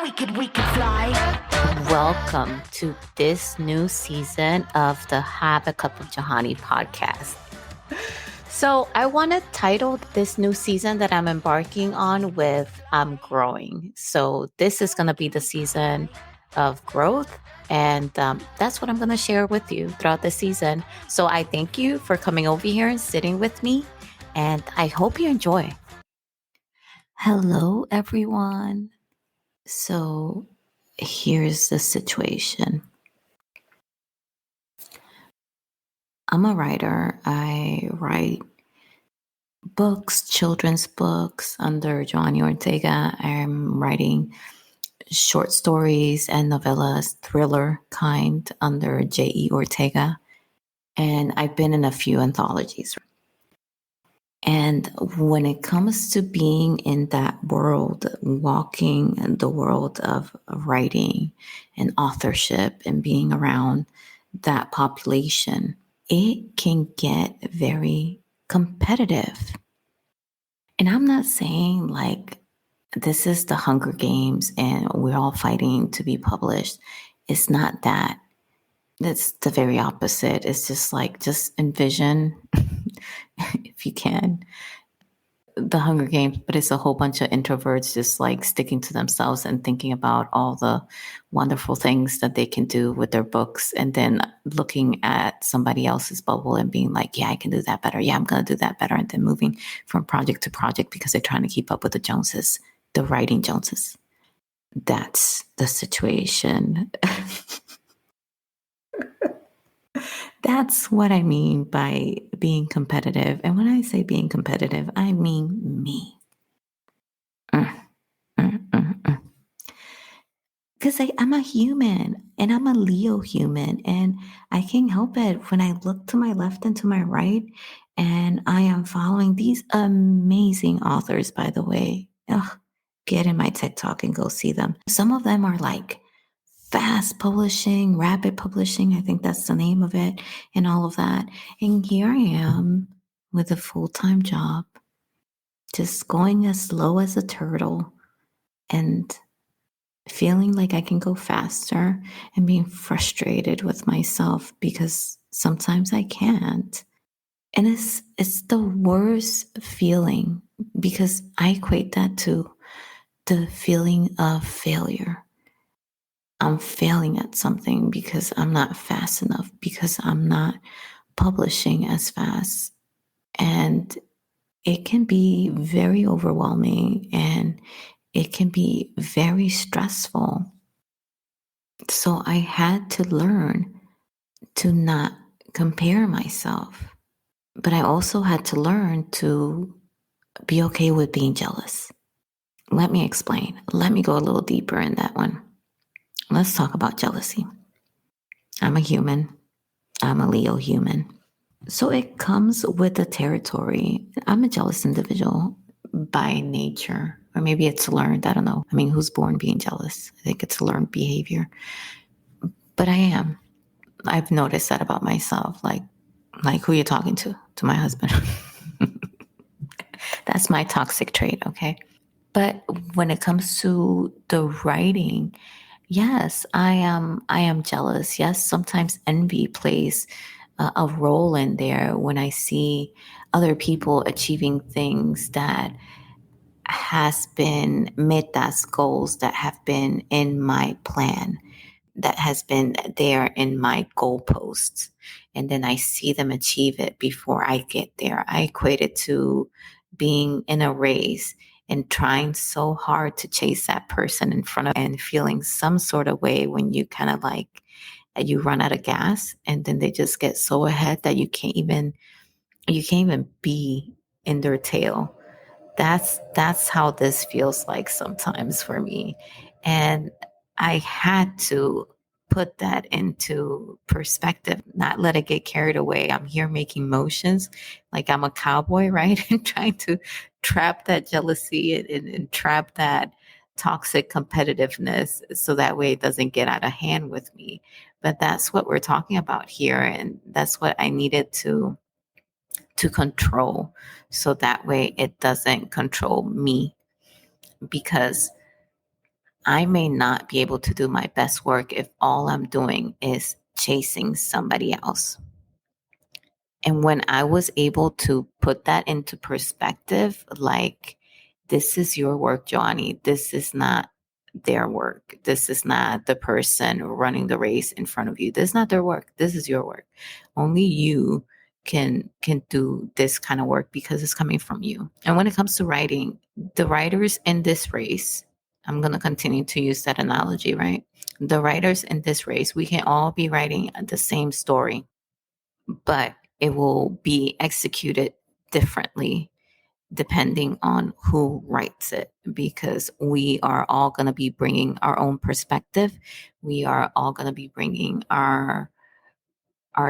we could fly. Welcome to this new season of the Have a Cup of Johanny podcast. So I want to title this new season that I'm embarking on with I'm growing. So this is going to be the season of growth. And that's what I'm going to share with you throughout the season. So I thank you for coming over here and sitting with me. And I hope you enjoy. Hello, everyone. So here's the situation. I'm a writer. I write books, children's books under Johanny Ortega. I'm writing short stories and novellas, thriller kind under J.E. Ortega. And I've been in a few anthologies. And when it comes to being in that world, walking in the world of writing and authorship and being around that population, it can get very competitive. And I'm not saying like this is the Hunger Games and we're all fighting to be published. It's not that. That's the very opposite. It's just like, just envision, if you can, the Hunger Games, but it's a whole bunch of introverts just like sticking to themselves and thinking about all the wonderful things that they can do with their books, and then looking at somebody else's bubble and being like, yeah, I can do that better. Yeah, I'm going to do that better. And then moving from project to project because they're trying to keep up with the Joneses, the writing Joneses. That's the situation. That's what I mean by being competitive. And when I say being competitive, I mean me. Because I'm a human and I'm a Leo human, and I can't help it when I look to my left and to my right, and I am following these amazing authors, by the way. Ugh, get in my TikTok and go see them. Some of them are like fast publishing, rapid publishing. I think that's the name of it, and all of that. And here I am with a full-time job, just going as slow as a turtle and feeling like I can go faster and being frustrated with myself because sometimes I can't. And it's the worst feeling because I equate that to the feeling of failure. I'm failing at something because I'm not fast enough, because I'm not publishing as fast. And it can be very overwhelming and it can be very stressful. So I had to learn to not compare myself. But I also had to learn to be okay with being jealous. Let me explain. Let me go a little deeper in that one. Let's talk about jealousy. I'm a human. I'm a Leo human. So it comes with the territory. I'm a jealous individual by nature, or maybe it's learned. I don't know. I mean, who's born being jealous? I think it's a learned behavior. But I am. I've noticed that about myself. Like who you're talking to my husband. That's my toxic trait, okay? But when it comes to the writing, yes, I am jealous. Yes, sometimes envy plays a role in there when I see other people achieving things that has been metas, goals that have been in my plan, that has been there in my goalposts. And then I see them achieve it before I get there. I equate it to being in a race and trying so hard to chase that person in front of and feeling some sort of way when you kind of like you run out of gas and then they just get so ahead that you can't even be in their tail. That's how this feels like sometimes for me. And I had to put that into perspective, not let it get carried away. I'm here making motions like I'm a cowboy, right? And trying to trap that jealousy and trap that toxic competitiveness so that way it doesn't get out of hand with me. But that's what we're talking about here. And that's what I needed to control so that way it doesn't control me, because I may not be able to do my best work if all I'm doing is chasing somebody else. And when I was able to put that into perspective, like, this is your work, Johanny. This is not their work. This is not the person running the race in front of you. This is not their work. This is your work. Only you can do this kind of work because it's coming from you. And when it comes to writing, the writers in this race, I'm going to continue to use that analogy, right? The writers in this race, we can all be writing the same story, but it will be executed differently depending on who writes it, because we are all going to be bringing our own perspective. We are all going to be bringing our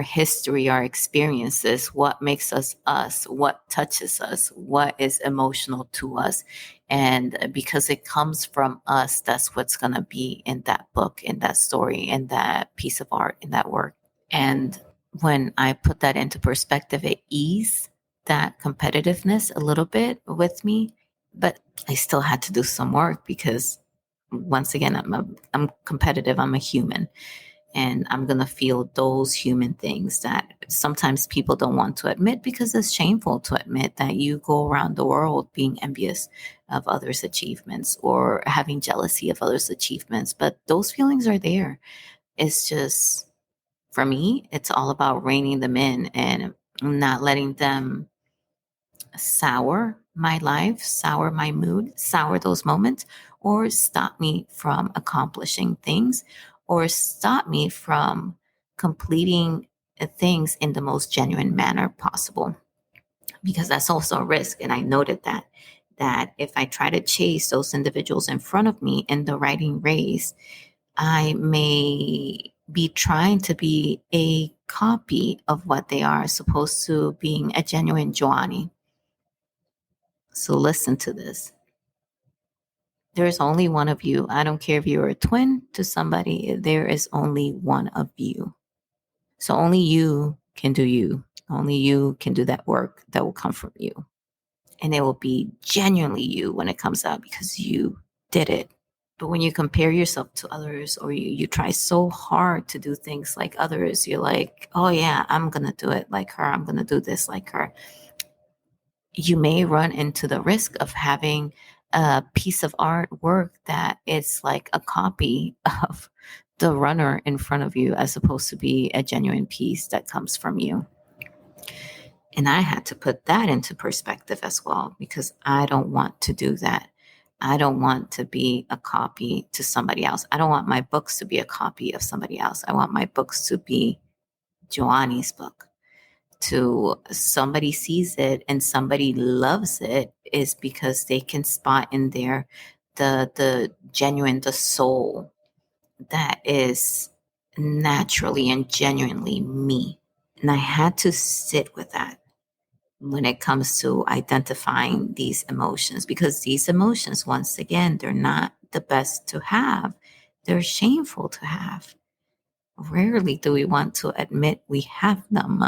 history, our experiences, what makes us us, what touches us, what is emotional to us. And because it comes from us, that's what's going to be in that book, in that story, in that piece of art, in that work. And when I put that into perspective, it eased that competitiveness a little bit with me. But I still had to do some work because, once again, I'm competitive. I'm a human, and I'm going to feel those human things that sometimes people don't want to admit, because it's shameful to admit that you go around the world being envious of others' achievements or having jealousy of others' achievements. But those feelings are there. It's just, for me, it's all about reining them in and not letting them sour my life, sour my mood, sour those moments, or stop me from accomplishing things, or stop me from completing things in the most genuine manner possible. Because that's also a risk. And I noted that if I try to chase those individuals in front of me in the writing race, I may be trying to be a copy of what they are, as opposed to being a genuine Johanny. So listen to this. There's only one of you. I don't care if you're a twin to somebody, there is only one of you. So only you can do you. Only you can do that work that will come from you. And it will be genuinely you when it comes out, because you did it. But when you compare yourself to others, or you try so hard to do things like others, you're like, oh yeah, I'm going to do it like her. I'm going to do this like her. You may run into the risk of having a piece of artwork that is like a copy of the runner in front of you, as opposed to be a genuine piece that comes from you. And I had to put that into perspective as well, because I don't want to do that. I don't want to be a copy to somebody else. I don't want my books to be a copy of somebody else. I want my books to be Johanny's book. To somebody sees it and somebody loves it, is because they can spot in there the genuine, the soul that is naturally and genuinely me. And I had to sit with that when it comes to identifying these emotions, because these emotions, once again, they're not the best to have. They're shameful to have. Rarely do we want to admit we have them.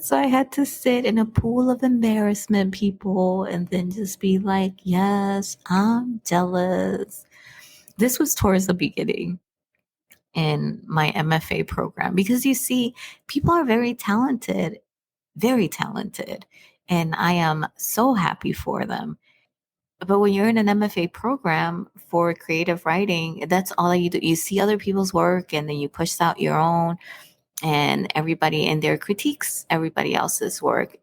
So I had to sit in a pool of embarrassment, people, and then just be like, yes, I'm jealous. This was towards the beginning in my MFA program, because you see, people are very talented, and I am so happy for them. But when you're in an MFA program for creative writing, that's all you do. You see other people's work, and then you push out your own, and everybody in there critiques everybody else's work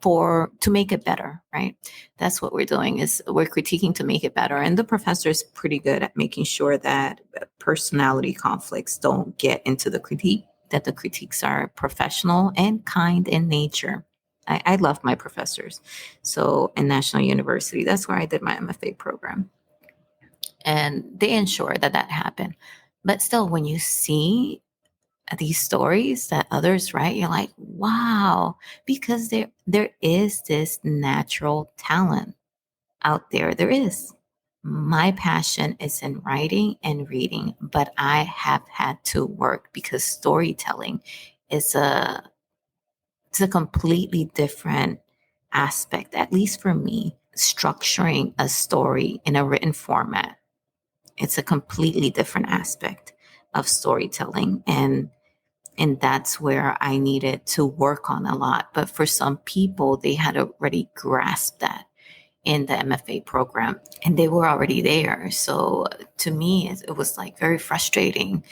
to make it better, right? That's what we're doing, is we're critiquing to make it better. And the professor is pretty good at making sure that personality conflicts don't get into the critique, that the critiques are professional and kind in nature. I love my professors. So in National University, that's where I did my MFA program. And they ensure that happened. But still, when you see these stories that others write, you're like, wow, because there is this natural talent out there. There is. My passion is in writing and reading, but I have had to work, because storytelling is it's a completely different aspect, at least for me. structuring a story in a written format. It's a completely different aspect of storytelling. And that's where I needed to work on a lot. But for some people, they had already grasped that in the MFA program and they were already there. So to me, it was like very frustrating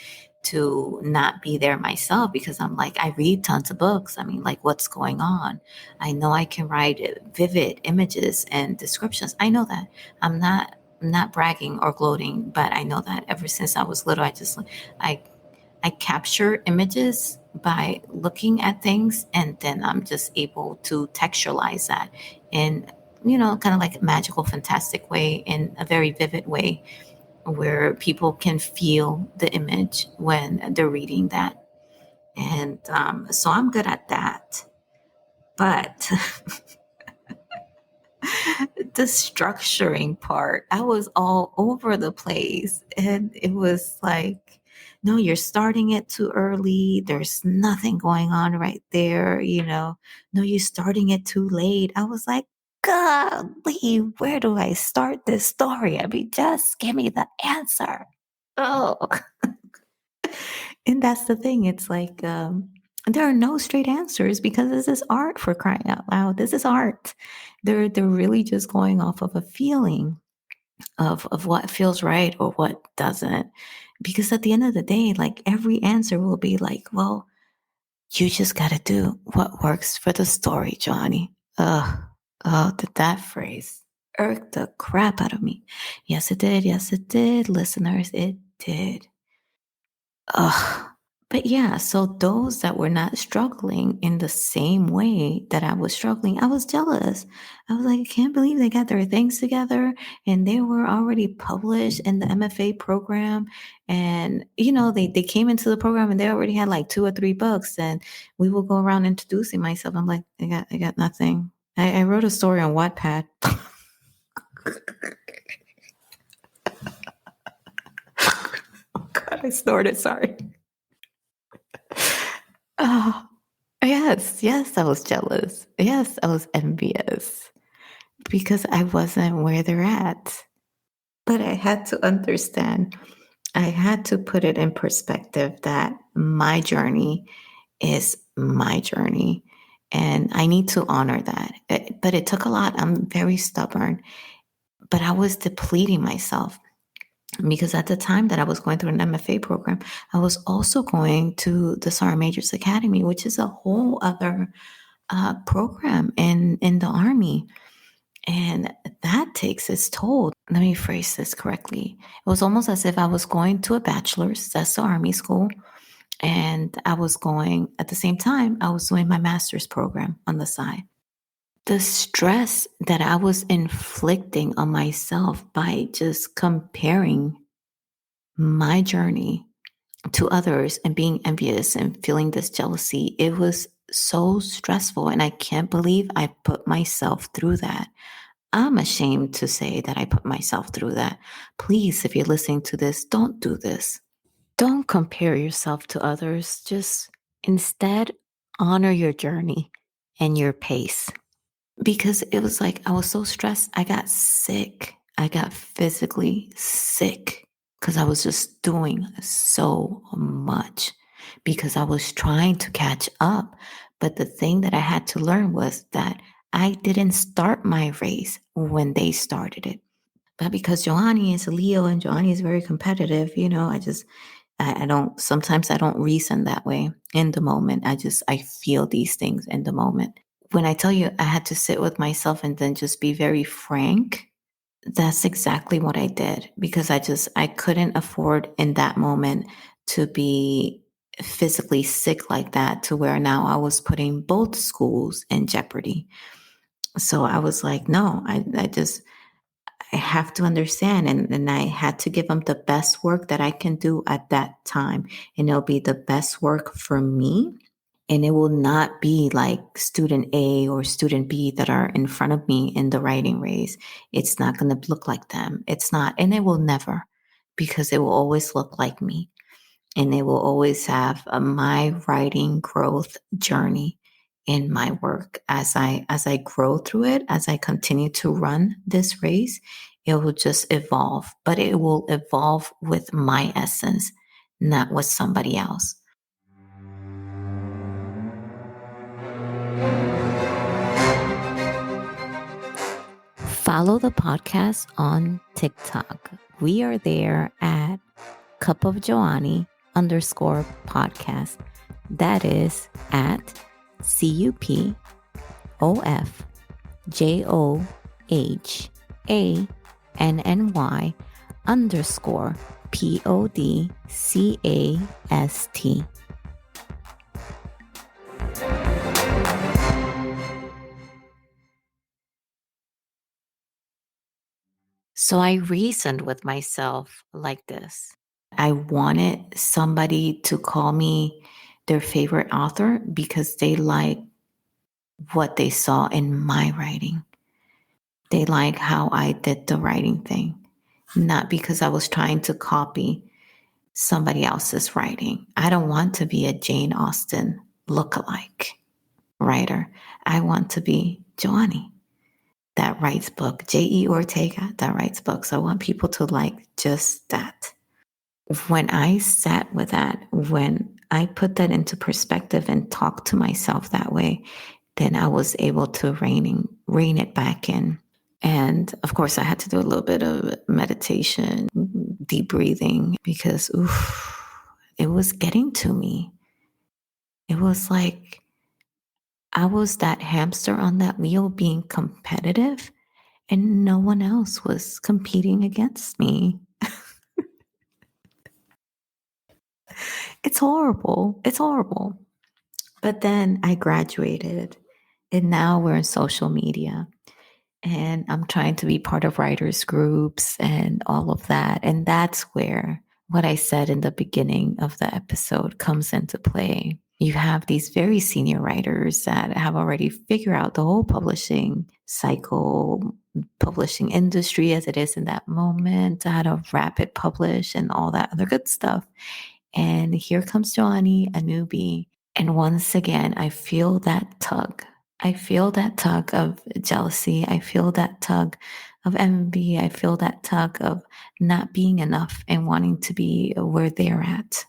to not be there myself because I'm like, I read tons of books. I mean, like, what's going on? I know I can write vivid images and descriptions. I know that. I'm not bragging or gloating, but I know that ever since I was little, I I capture images by looking at things, and then I'm just able to textualize that in, kind of like a magical, fantastic way, in a very vivid way where people can feel the image when they're reading that. And so I'm good at that. But the structuring part, I was all over the place. And it was like, no, you're starting it too early. There's nothing going on right there. No, you're starting it too late. I was like, golly, where do I start this story? I mean, just give me the answer. Oh, and that's the thing. It's like, there are no straight answers because this is art, for crying out loud. This is art. They're really just going off of a feeling of what feels right or what doesn't. Because at the end of the day, like, every answer will be like, well, you just got to do what works for the story, Johnny. Oh, did that phrase irk the crap out of me? Yes, it did. Yes, it did, listeners. It did. Ugh. But yeah, so those that were not struggling in the same way that I was struggling, I was jealous. I was like, I can't believe they got their things together and they were already published in the MFA program. And, they came into the program and they already had like 2 or 3 books. And we will go around introducing myself. I'm like, I got nothing. I wrote a story on Wattpad. Oh God, I snorted. Sorry. Oh, yes, yes, I was jealous. Yes, I was envious because I wasn't where they're at. But I had to understand, I had to put it in perspective that my journey is my journey. And I need to honor that. But it took a lot. I'm very stubborn, but I was depleting myself because at the time that I was going through an MFA program, I was also going to the Sergeant Major's Academy, which is a whole other program in the Army. And that takes its toll. Let me phrase this correctly. It was almost as if I was going to a bachelor's, that's the Army school. And I was going, at the same time, I was doing my master's program on the side. The stress that I was inflicting on myself by just comparing my journey to others and being envious and feeling this jealousy, it was so stressful. And I can't believe I put myself through that. I'm ashamed to say that I put myself through that. Please, if you're listening to this, don't do this. Don't compare yourself to others. Just instead honor your journey and your pace. Because it was like I was so stressed, I got sick. I got physically sick because I was just doing so much because I was trying to catch up. But the thing that I had to learn was that I didn't start my race when they started it. But because Johanny is a Leo and Johanny is very competitive, I don't, sometimes I don't reason that way in the moment. I feel these things in the moment. When I tell you I had to sit with myself and then just be very frank, that's exactly what I did because I couldn't afford in that moment to be physically sick like that to where now I was putting both schools in jeopardy. So I was like, no, I have to understand. And I had to give them the best work that I can do at that time. And it'll be the best work for me. And it will not be like student A or student B that are in front of me in the writing race. It's not going to look like them. It's not, and it will never, because it will always look like me. And it will always have my writing growth journey. in my work as I grow through it, as I continue to run this race. It will just evolve, but it will evolve with my essence, not with somebody else. Follow the podcast on TikTok. We are there at Cup of Johanny _podcast. That is at CUPOFJOHANNY _PODCAST. So I reasoned with myself like this. I wanted somebody to call me their favorite author because they like what they saw in my writing. They like how I did the writing thing, not because I was trying to copy somebody else's writing. I don't want to be a Jane Austen lookalike writer. I want to be Johanny that writes book, J.E. Ortega that writes books. I want people to like just that. When I sat with that, when I put that into perspective and talked to myself that way, then I was able to rein it back in. And of course, I had to do a little bit of meditation, deep breathing, because it was getting to me. It was like I was that hamster on that wheel being competitive, and no one else was competing against me. It's horrible. It's horrible. But then I graduated, and now we're in social media. And I'm trying to be part of writers groups and all of that. And that's where what I said in the beginning of the episode comes into play. You have these very senior writers that have already figured out the whole publishing cycle, publishing industry as it is in that moment, how to rapid publish and all that other good stuff. And here comes Johanny, a newbie. And once again, I feel that tug. I feel that tug of jealousy. I feel that tug of envy. I feel that tug of not being enough and wanting to be where they're at.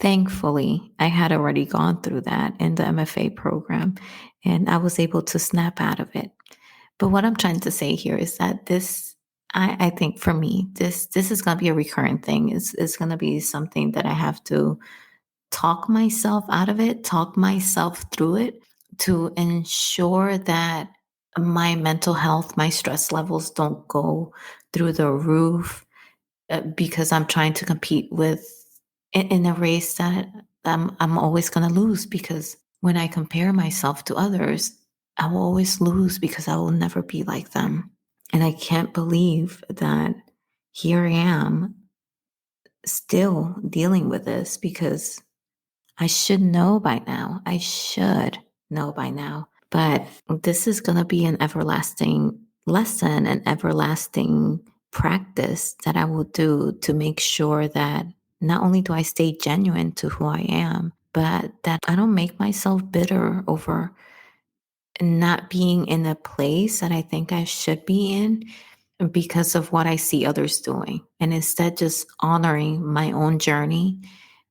Thankfully, I had already gone through that in the MFA program, and I was able to snap out of it. But what I'm trying to say here is that I think for me, this is going to be a recurrent thing. It's going to be something that I have to talk myself out of it, talk myself through it to ensure that my mental health, my stress levels don't go through the roof because I'm trying to compete in a race that I'm always going to lose, because when I compare myself to others, I will always lose because I will never be like them. And I can't believe that here I am still dealing with this, because I should know by now. I should know by now. But this is going to be an everlasting lesson, an everlasting practice that I will do to make sure that not only do I stay genuine to who I am, but that I don't make myself bitter over not being in a place that I think I should be in because of what I see others doing. And instead, just honoring my own journey,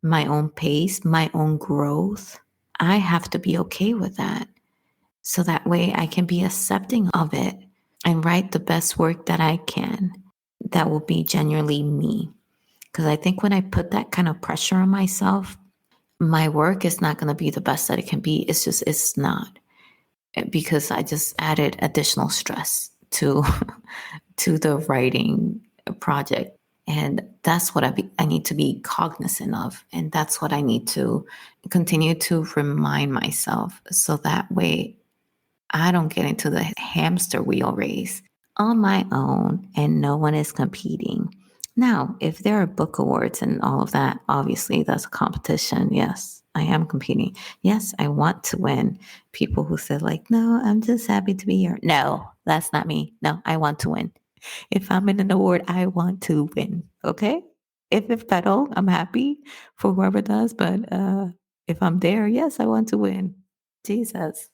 my own pace, my own growth. I have to be okay with that. So that way I can be accepting of it and write the best work that I can that will be genuinely me. Because I think when I put that kind of pressure on myself, my work is not going to be the best that it can be. It's not. Because I just added additional stress to to the writing project. And that's what I need to be cognizant of. And that's what I need to continue to remind myself, so that way I don't get into the hamster wheel race on my own and no one is competing. Now, if there are book awards and all of that, obviously that's a competition. Yes, I am competing. Yes, I want to win. People who said like, no, I'm just happy to be here. No, that's not me. No, I want to win. If I'm in an award, I want to win. Okay. If I don't, I'm happy for whoever does. But if I'm there, yes, I want to win. Jesus.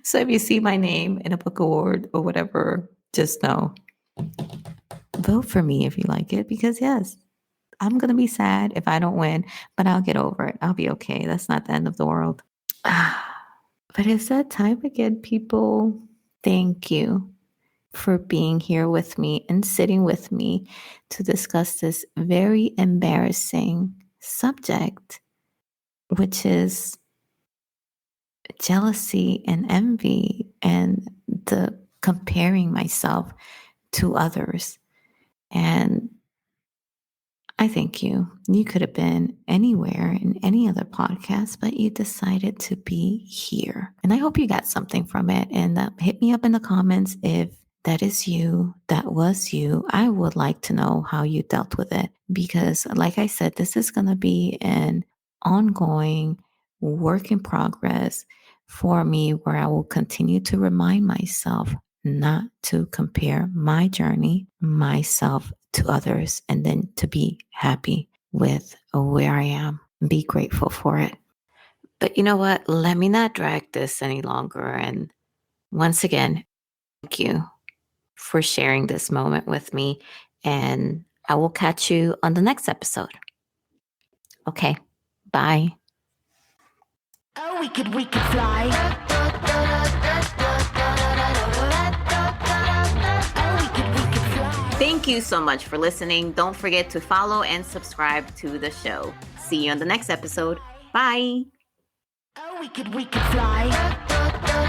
So if you see my name in a book award or whatever, just know, vote for me if you like it, because yes, I'm going to be sad if I don't win, but I'll get over it. I'll be okay. That's not the end of the world. But it's that time again, people. Thank you for being here with me and sitting with me to discuss this very embarrassing subject, which is jealousy and envy and the comparing myself to others. And I thank you. You could have been anywhere in any other podcast, but you decided to be here. And I hope you got something from it. And hit me up in the comments if that is you, that was you. I would like to know how you dealt with it, because like I said, this is going to be an ongoing work in progress for me, where I will continue to remind myself not to compare my journey, myself, to others, and then to be happy with where I am. Be grateful for it. But you know what? Let me not drag this any longer. And once again, thank you for sharing this moment with me. And I will catch you on the next episode. Okay. Bye. Oh, we could fly. Thank you so much for listening. Don't forget to follow and subscribe to the show. See you on the next episode. Bye. Oh, we could fly.